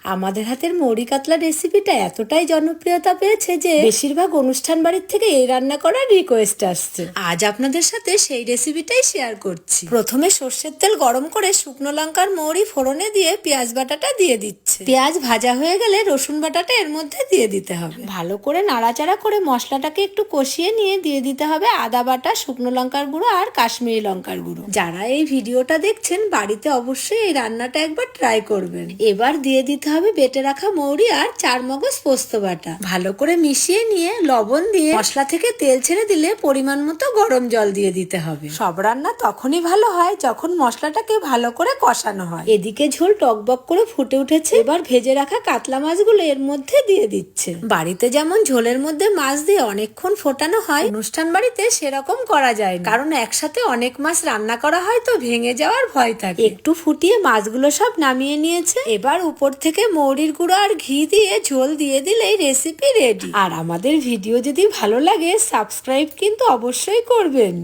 আমাদের হাতের মৌরি কাতলা রেসিপিটা এতটাই জনপ্রিয়তা পেয়েছে যে বেশিরভাগ অনুষ্ঠান বাড়ির থেকে এই রান্না করার রিকোয়েস্ট আসছে। আজ আপনাদের সাথে সেই রেসিপিটাই শেয়ার করছি। প্রথমে সর্ষের তেল গরম করে শুকনো লঙ্কার মৌরি ফোড়নে দিয়ে পেঁয়াজ বাটাটা দিয়ে দিচ্ছে। পেঁয়াজ ভাজা হয়ে গেলে রসুন বাটাটা এর মধ্যে দিয়ে দিতে হবে। ভালো করে নাড়াচাড়া করে মশলাটাকে একটু কষিয়ে নিয়ে দিয়ে দিতে হবে আদা বাটা, শুকনো লঙ্কার গুঁড়ো আর কাশ্মীরি লঙ্কার গুঁড়ো। যারা এই ভিডিওটা দেখছেন বাড়িতে অবশ্যই এই রান্নাটা একবার ট্রাই করবেন। এবার দিয়ে দিতে হবে বেটে রাখা মৌরি আর 4 মগজ পোস্ত বাটা। ভালো করে মিশিয়ে নিয়ে লবণ দিয়ে মশলা থেকে তেল ছেড়ে দিলে পরিমাণ মতো গরম জল দিয়ে দিতে হবে। সব রান্না তখনই ভালো হয় যখন মশলাটাকে ভালো করে কষানো হয়। এদিকে ঝোল টকবক করে ফুটে উঠেছে। এবার ভেজে রাখা কাতলা মাছগুলো এর মধ্যে দিয়ে দিচ্ছে। বাড়িতে যেমন ঝোলের মধ্যে মাছ দিয়ে অনেকক্ষণ ফোটানো হয়, অনুষ্ঠান বাড়িতে সেরকম করা যায় না, কারণ একসাথে অনেক মাছ রান্না করা হয় তো ভেঙে যাওয়ার ভয় থাকে। একটু ফুটিয়ে মাছগুলো সব নামিয়ে নিয়েছে। এবার উপর থেকে মৌরির গুঁড়ো আর ঘি দিয়ে ঝোল দিয়ে দিলেই রেসিপি রেডি। আর আমাদের ভিডিও যদি ভালো লাগে সাবস্ক্রাইব কিন্তু অবশ্যই করবেন।